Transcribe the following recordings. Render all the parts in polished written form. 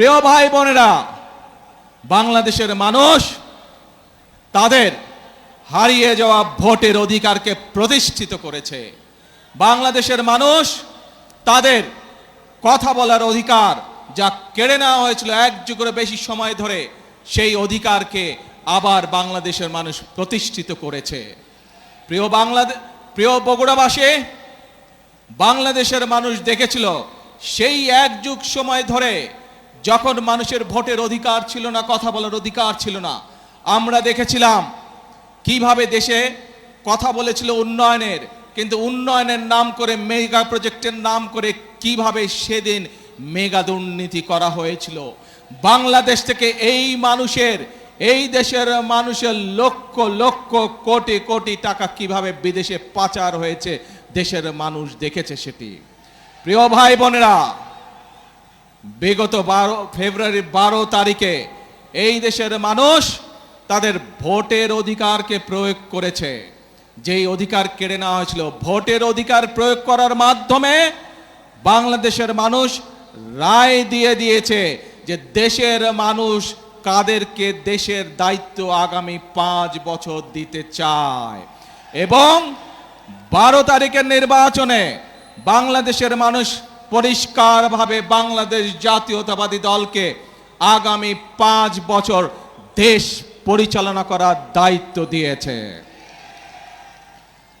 প্রিয় ভাই বোনেরা, বাংলাদেশের মানুষ তাদের হারিয়ে যাওয়া ভোটের অধিকারকে প্রতিষ্ঠিত করেছে। বাংলাদেশের মানুষ তাদের কথা বলার অধিকার যা কেড়ে নেওয়া হয়েছিল এক যুগের বেশি সময় ধরে, সেই অধিকারকে আবার বাংলাদেশের মানুষ প্রতিষ্ঠিত করেছে। প্রিয় বগুড়াবাসী, বাংলাদেশের মানুষ দেখেছিল সেই এক যুগ সময় ধরে যখন মানুষের ভোটের অধিকার ছিল না, কথা বলার অধিকার ছিল না, আমরা দেখেছিলাম কিভাবে দেশে কথা বলেছিল উন্নয়নের, কিন্তু উন্নয়নের নাম করে, মেগা প্রজেক্টের নাম করে কিভাবে সেদিন মেগা দুর্নীতি করা হয়েছিল। বাংলাদেশ থেকে এই দেশের মানুষের লক্ষ লক্ষ কোটি কোটি টাকা কিভাবে বিদেশে পাচার হয়েছে দেশের মানুষ দেখেছে সেটি। প্রিয় ভাই বোনেরা, বিগত ফেব্রুয়ারি 12 তারিখে এই দেশের মানুষ তাদের ভোটের অধিকারকে প্রয়োগ করেছে। যেই অধিকার কেড়ে নেওয়া হয়েছিল, ভোটের অধিকার প্রয়োগ করার মাধ্যমে বাংলাদেশের মানুষ রায় দিয়ে দিয়েছে যে দেশের মানুষ কাদেরকে দেশের দায়িত্ব আগামী 5 বছর দিতে চায়। এবং 12 তারিখের নির্বাচনে বাংলাদেশের মানুষ পরিষ্কারভাবে বাংলাদেশ জাতীয়তাবাদী দলকে আগামী 5 বছর দেশ পরিচালনা করার দায়িত্ব দিয়েছে।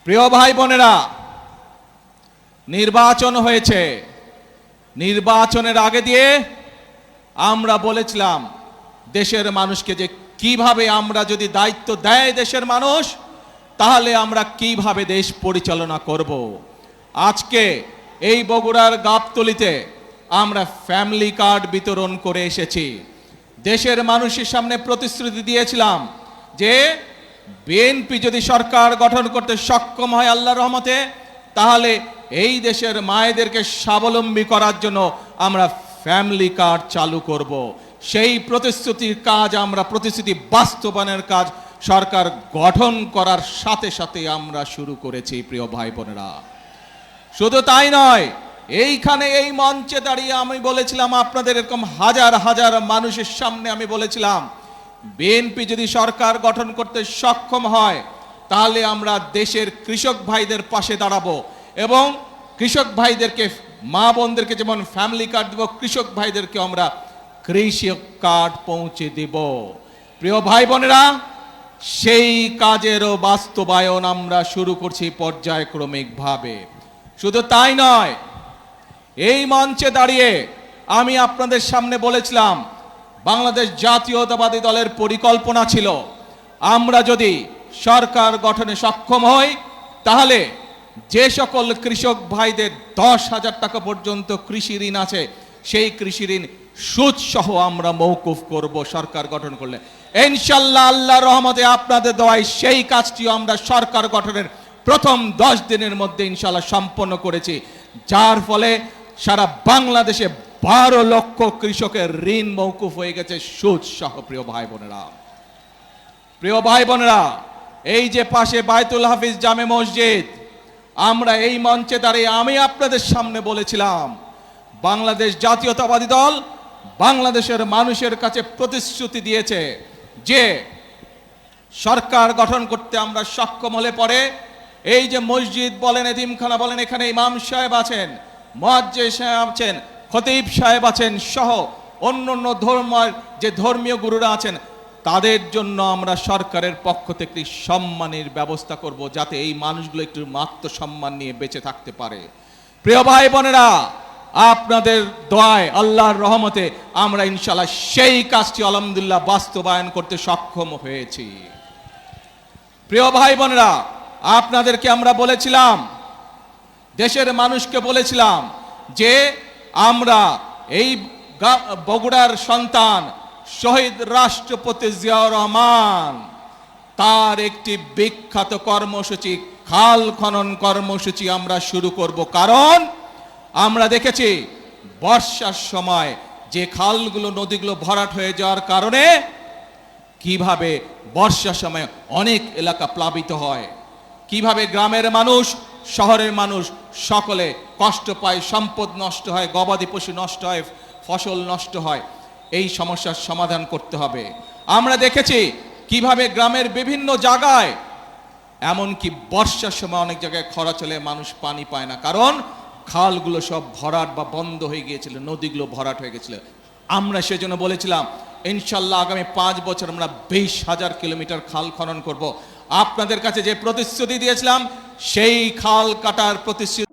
প্রিয় ভাই বোনেরা, নির্বাচন হয়েছে। নির্বাচনের আগে দিয়ে আমরা বলেছিলাম দেশের মানুষকে যে কিভাবে আমরা যদি দায়িত্ব দেয় দেশের মানুষ, তাহলে আমরা কিভাবে দেশ পরিচালনা করব। আজকে এই বগুড়ার গাবতলীতে আমরা ফ্যামিলি কার্ড বিতরণ করে এসেছি। দেশের মানুষের সামনে প্রতিশ্রুতি দিয়েছিলাম যে বিএনপি যদি সরকার গঠন করতে সক্ষম হয় আল্লাহর রহমতে, তাহলে এই দেশের মায়েদেরকে স্বাবলম্বী করার জন্য আমরা ফ্যামিলি কার্ড চালু করব। সেই প্রতিশ্রুতির কাজ, আমরা প্রতিশ্রুতি বাস্তবায়নের কাজ সরকার গঠন করার সাথে সাথে আমরা শুরু করেছি। প্রিয় ভাই বোনেরা, শুধু তাই নয়, এইখানে এই মঞ্চে দাঁড়িয়ে আমি বলেছিলাম আপনাদের, এরকম হাজার হাজার মানুষের সামনে আমি বলেছিলাম বিএনপি যদি সরকার গঠন করতে সক্ষম হয়, তাহলে আমরা দেশের কৃষক ভাইদের পাশে দাঁড়াবো এবং কৃষক ভাইদেরকে, মা বোনদেরকে যেমন ফ্যামিলি কার্ড দেব, কৃষক ভাইদেরকে আমরা কৃষক কার্ড পৌঁছে দেব। প্রিয় ভাই বোনেরা, সেই কাজেরও বাস্তবায়ন আমরা শুরু করছি পর্যায়ক্রমিকভাবে। শুধু তাই নয়, এই মঞ্চে দাঁড়িয়ে আমি আপনাদের সামনে বলেছিলাম বাংলাদেশ জাতীয়তাবাদী দলের পরিকল্পনা ছিল আমরা যদি সরকার গঠনে সক্ষম হই, তাহলে যে সকল কৃষক ভাইদের 10,000 টাকা পর্যন্ত কৃষি ঋণ আছে, সেই কৃষি ঋণ সুদ সহ আমরা মওকুফ করব সরকার গঠন করলে। ইনশাআল্লাহ আল্লাহর রহমতে আপনাদের দোয়ায় সেই কাজটিও আমরা সরকার গঠনের প্রথম 10 দিনের মধ্যে ইনশাআল্লাহ সম্পন্ন করেছি, যার ফলে সারা বাংলাদেশে 12 লক্ষ কৃষকের ঋণ মওকুফ হয়ে গেছে সুদ সহ। প্রিয় ভাই বোনেরা, এই যে পাশে বায়তুল হাফিজ জামে মসজিদ, আমরা এই মঞ্চে দাঁড়িয়ে আমি আপনাদের সামনে বলেছিলাম বাংলাদেশ জাতীয়তাবাদী দল বাংলাদেশের মানুষের কাছে প্রতিশ্রুতি দিয়েছে যে সরকার গঠন করতে আমরা সক্ষম হলে পরে এই যে মসজিদ বলেন, এতিমখানা বলেন, এখানে ইমাম সাহেব আছেন, মুয়াজ্জিন সাহেব আছেন, খতিব সাহেব আছেন সহ অন্য ধর্মের যে ধর্মীয় গুরুরা আছেন, তাদের জন্য আমরা সরকারের পক্ষ থেকে সম্মানের ব্যবস্থা করব, যাতে এই মানুষগুলো একটু আত্মসম্মান নিয়ে বেঁচে থাকতে পারে। প্রিয় ভাই বোনেরা, আপনাদের দোয়ায় আল্লাহর রহমতে আমরা ইনশাআল্লাহ সেই কাজটি আলহামদুলিল্লাহ বাস্তবায়ন করতে সক্ষম হয়েছি। প্রিয় ভাই বোনেরা, আপনাদেরকে আমরা বলেছিলাম, দেশের মানুষকে বলেছিলাম যে আমরা এই বগুড়ার সন্তান শহীদ রাষ্ট্রপতি জিয়াউর রহমান, তার একটি বিখ্যাত কর্মসূচি, খাল খনন কর্মসূচি আমরা শুরু করব। কারণ আমরা দেখেছি বর্ষার সময় যে খালগুলো, নদীগুলো ভরাট হয়ে যাওয়ার কারণে কিভাবে বর্ষার সময় অনেক এলাকা প্লাবিত হয়, কিভাবে গ্রামের মানুষ, শহরের মানুষ সকলে কষ্ট পায়, সম্পদ নষ্ট হয়, গবাদি পশু নষ্ট হয়, ফসল নষ্ট হয়। এই সমস্যার সমাধান করতে হবে। আমরা দেখেছি কিভাবে গ্রামের বিভিন্ন জায়গায়, এমনকি বর্ষার সময় অনেক জায়গায় খরা চলে, মানুষ পানি পায় না, কারণ খালগুলো সব ভরাট বা বন্ধ হয়ে গিয়েছিল, নদীগুলো ভরাট হয়ে গেছিল। আমরা সেজন্য বলেছিলাম ইনশাল্লাহ আগামী 5 বছর আমরা 20,000 কিলোমিটার খাল খনন করব। আপনাদের কাছে যে প্রতিশ্রুতি দিয়েছিলাম সেই খাল কাটার প্রতিশ্রুতি